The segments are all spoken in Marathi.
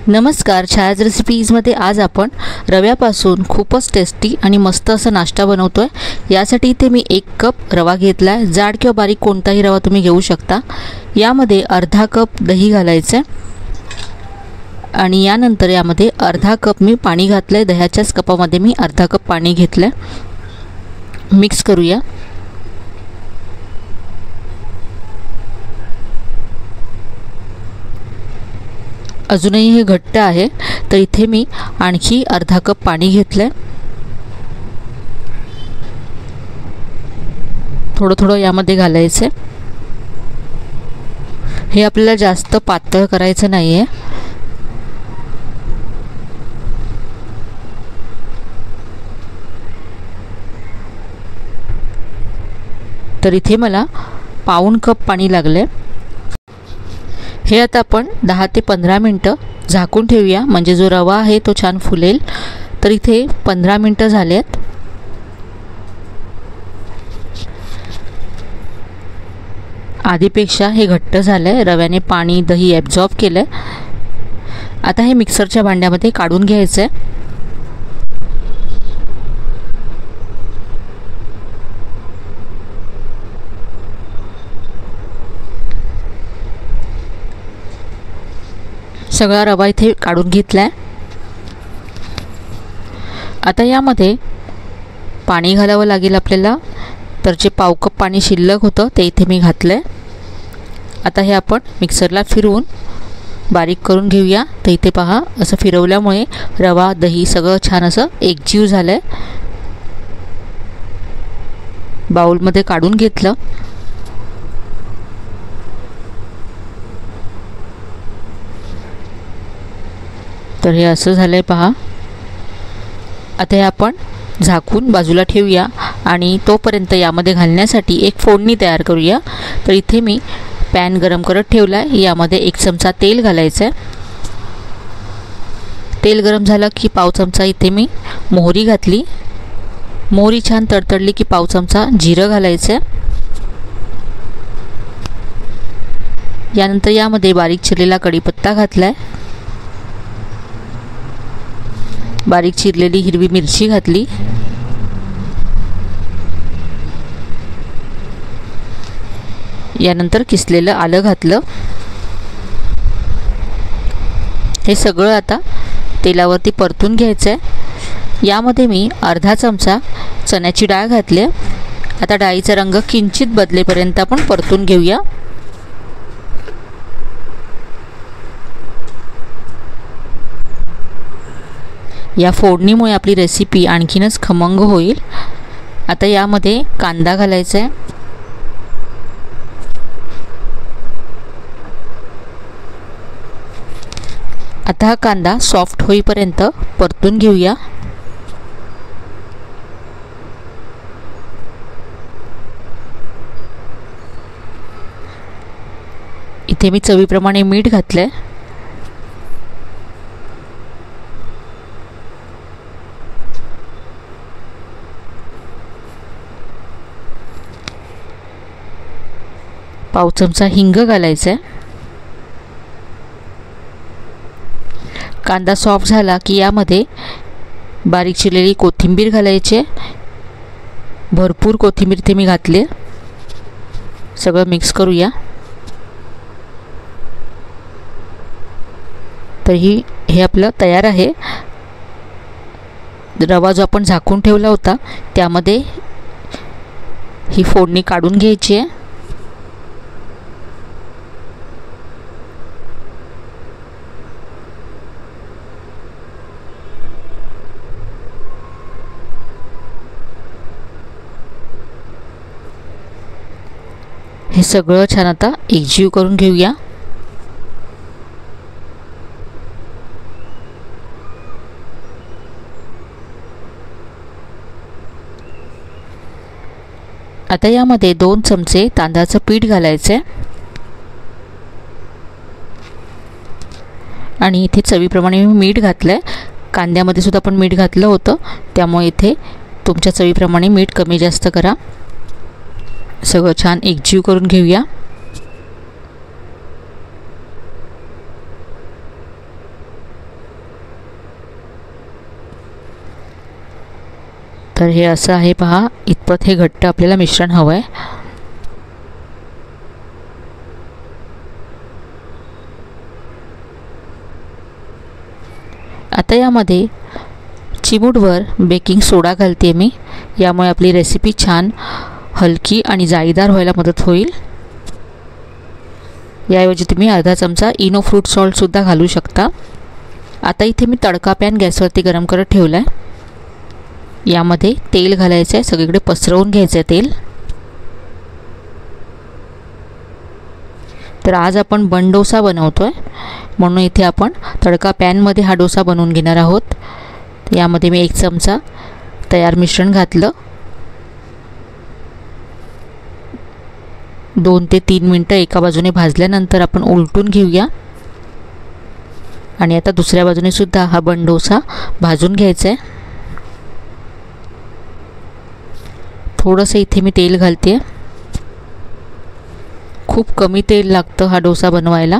नमस्कार, छायाज रेसिपीजमध्ये आज आपण रव्यापासून खूपच टेस्टी आणि मस्त असा नाश्ता बनवतोय। यासाठी इथे मी 1 कप रवा घेतला आहे। जाड किंवा बारीक कोणताही रवा तुम्ही घेऊ शकता। यामध्ये अर्धा कप दही घालायचं आणि यानंतर यामध्ये अर्धा कप मी पाणी घातलंय। दह्याच्याच कपामध्ये मी अर्धा कप पाणी घेतलंय। मिक्स करूया। अजूनही हे घट्ट आहे, तर इथे मी आणखी अर्धा कप पाणी घेतलंय। थोडं थोडं यामध्ये घालायचं। हे आपल्याला जास्त पातळ करायचं नाहीये। तर इथे मला पाऊण कप पाणी लागले। हे आता आपण 10 ते 15 मिनिटं झाकून ठेवूया, म्हणजे जो रवा आहे तो छान फुलेल। तर इथे 15 मिनिटं झालेत। आधीपेक्षा हे घट्ट झालंय, रव्याने पाणी दही ॲब्झॉर्ब केलंय। आता हे मिक्सरच्या भांड्यामध्ये काढून घ्यायचंय। सगळा रवा इथे काढून घेतलाय। आता यामध्ये पाणी घालावं लागेल आपल्याला। तर जे पाव कप पाणी शिल्लक होतं ते इथे मी घातलंय। आता हे आपण मिक्सरला फिरवून बारीक करून घेऊया। तर इथे पहा, असं फिरवल्यामुळे रवा दही सगळं छान असं एकजीव झालंय। बाउलमध्ये काढून घेतलं। तर हे असं झालंय पहा। आता हे आपण झाकून बाजूला ठेवूया आणि तोपर्यंत यामध्ये घालण्यासाठी एक फोडणी तयार करूया। तर इथे मी पॅन गरम करत ठेवला आहे। यामध्ये 1 चमचा तेल घालायचं आहे। तेल गरम झालं की पाव चमचा इथे मी मोहरी घातली। मोहरी छान तडतडली की पाव चमचा जिरं घालायचं आहे। यानंतर यामध्ये बारीक चिरलेला कढीपत्ता घातला आहे। बारीक चिरलेली हिरवी मिरची घातली। यानंतर किसलेलं आलं घातलं। हे सगळं आता तेलावरती परतून घ्यायचं आहे। यामध्ये मी अर्धा चमचा चण्याची डाळ घातली। आता डाळीचा रंग किंचित बदलेपर्यंत आपण परतून घेऊया। या फोडणीमुळे आपली रेसिपी आणखीनच खमंग होईल। आता यामध्ये कांदा घालायचा आहे। आता हा कांदा सॉफ्ट होईपर्यंत परतून घेऊया। इथे मी चवीप्रमाणे मीठ घातलंय। पाव चमचा हिंग घालायचा आहे। कांदा सॉफ्ट झाला की यामध्ये बारीक चिरलेली कोथिंबीर घालायची। भरपूर कोथिंबीर ते मी घातली। सगळं मिक्स करूया। तर हे आपलं तयार आहे। रवा जो आपण झाकून ठेवला होता त्यामध्ये ही फोडणी काढून घ्यायची आहे। हे सगळं छान आता एकजीव करून घेऊया। आता यामध्ये 2 चमचे तांदळाचं पीठ घालायचं आणि इथे चवीप्रमाणे मी मीठ घातलंय। कांद्यामध्ये सुद्धा आपण मीठ घातलं होतं, त्यामुळे इथे तुमच्या चवीप्रमाणे मीठ कमी जास्त करा। सगळं छान एकजीव करून घेऊया। तर हे असं आहे पहा, इतपत हे घट्ट आपल्याला मिश्रण हवं आहे. आता यामध्ये चिमूटभर बेकिंग सोडा घालते मी. यामुळे आपली रेसिपी छान हलकी आणि जाळीदार व्हायला मदत होईल. याऐवजी तुम्ही अर्धा चमचा इनो फ्रूट सॉल्टसुद्धा घालू शकता. आता इथे मी तडका पॅन गॅसवरती गरम करत ठेवला आहे. यामध्ये तेल घालायचं आहे, सगळीकडे पसरवून घ्यायचं आहे तेल. तर आज आपण बन डोसा बनवतो आहे, म्हणून इथे आपण तडका पॅनमध्ये हा डोसा बनवून घेणार आहोत. यामध्ये मी 1 चमचा तयार मिश्रण घातलं. 2 ते 3 मिनटं एका बाजूने भाजल्यानंतर आपण उलटून घेऊया. आणि आता दुसऱ्या बाजूने सुद्धा हा बन डोसा भाजून घ्यायचा आहे. थोडंसं इथे मी तेल घालते. खूप कमी तेल लागतं हा डोसा बनवायला.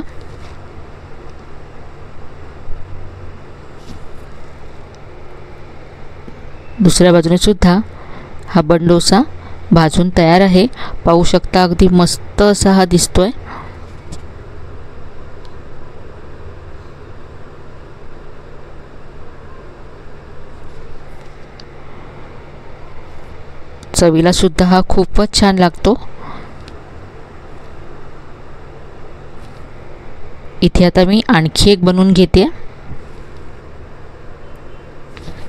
दुसऱ्या बाजूने सुद्धा हा बन डोसा भाजून तयार आहे. पाहू शकता अगदी मस्त असा हा दिसतोय. चवीला सुद्धा हा खूपच छान लागतो. इथे आता मी आणखी एक बनवून घेते.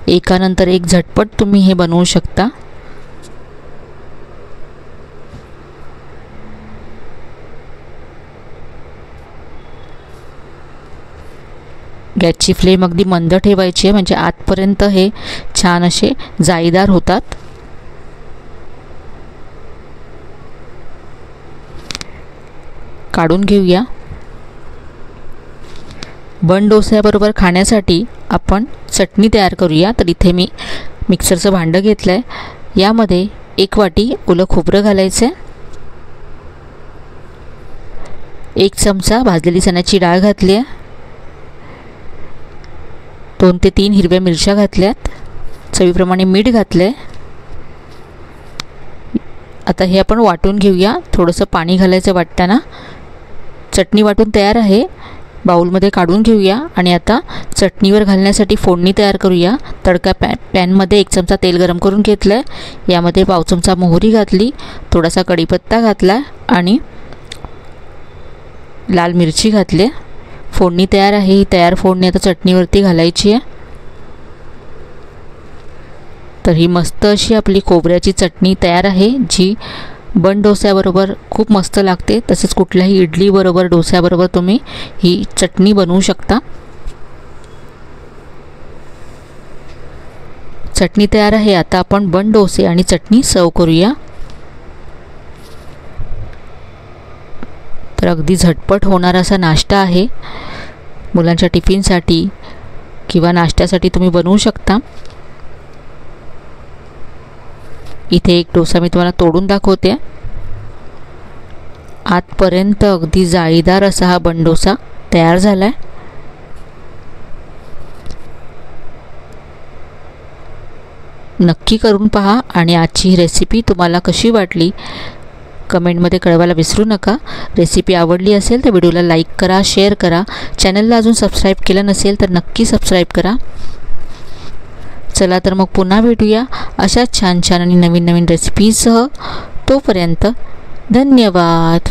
एकानंतर एक झटपट तुम्ही हे बनवू शकता. गॅसची फ्लेम अगदी मंद ठेवायची आहे, म्हणजे आतपर्यंत हे छान असे जाळीदार होतात. काढून घेऊया. बन डोस्याबरोबर खाण्यासाठी आपण चटणी तयार करूया. तर इथे मी मिक्सरचं भांडं घेतलं आहे. यामध्ये 1 वाटी ओलं खोबरं घालायचं आहे. 1 चमचा भाजलेली चण्याची डाळ घातली आहे. 2 ते 3 हिरव्या मिरच्या घातल्यात. चवीप्रमाणे मीठ घातलं आहे. आता हे आपण वाटून घेऊया. थोडंसं पाणी घालायचं वाटताना. चटणी वाटून तयार आहे. बाउलमध्ये काढून घेऊया. आणि आता चटणीवर घालण्यासाठी फोडणी तयार करूया. तडका पॅनमध्ये 1 चमचा तेल गरम करून घेतलं आहे. यामध्ये पाव चमचा मोहरी घातली, थोडासा कढीपत्ता घातला आणि लाल मिरची घातली. फोडणी तयार आहे. ही तयार फोडणी आता चटणीवरती घालायची आहे. तर ही मस्त अशी आपली खोबऱ्याची चटणी तयार आहे, जी बन डोस्याबरोबर खूप मस्त लागते. तसेच कुठल्याही इडलीबरोबर डोस्याबरोबर तुम्ही ही चटणी बनवू शकता. चटणी तयार आहे. आता आपण बन डोसे आणि चटणी सर्व करूया. तर अगदी झटपट होणारा असा नाश्ता आहे. मुलांच्या टिफिनसाठी किंवा नाश्त्यासाठी तुम्ही बनवू शकता. इथे एक डोसा मी तुम्हाला तोडून दाखवते. आतपर्यंत अगदी जाळीदार असा हा बन डोसा तयार झाला आहे. नक्की करून पहा आणि आजची ही रेसिपी तुम्हाला कशी वाटली कमेंटमध्ये कळवायला विसरू नका. रेसिपी आवडली असेल तर व्हिडिओला लाईक करा, शेअर करा. चॅनलला अजून सबस्क्राईब केलं नसेल तर नक्की सबस्क्राईब करा. चला तर मग पुन्हा भेटूया अशाच छान छान आणि नवीन नवीन रेसिपीसह. तोपर्यंत धन्यवाद.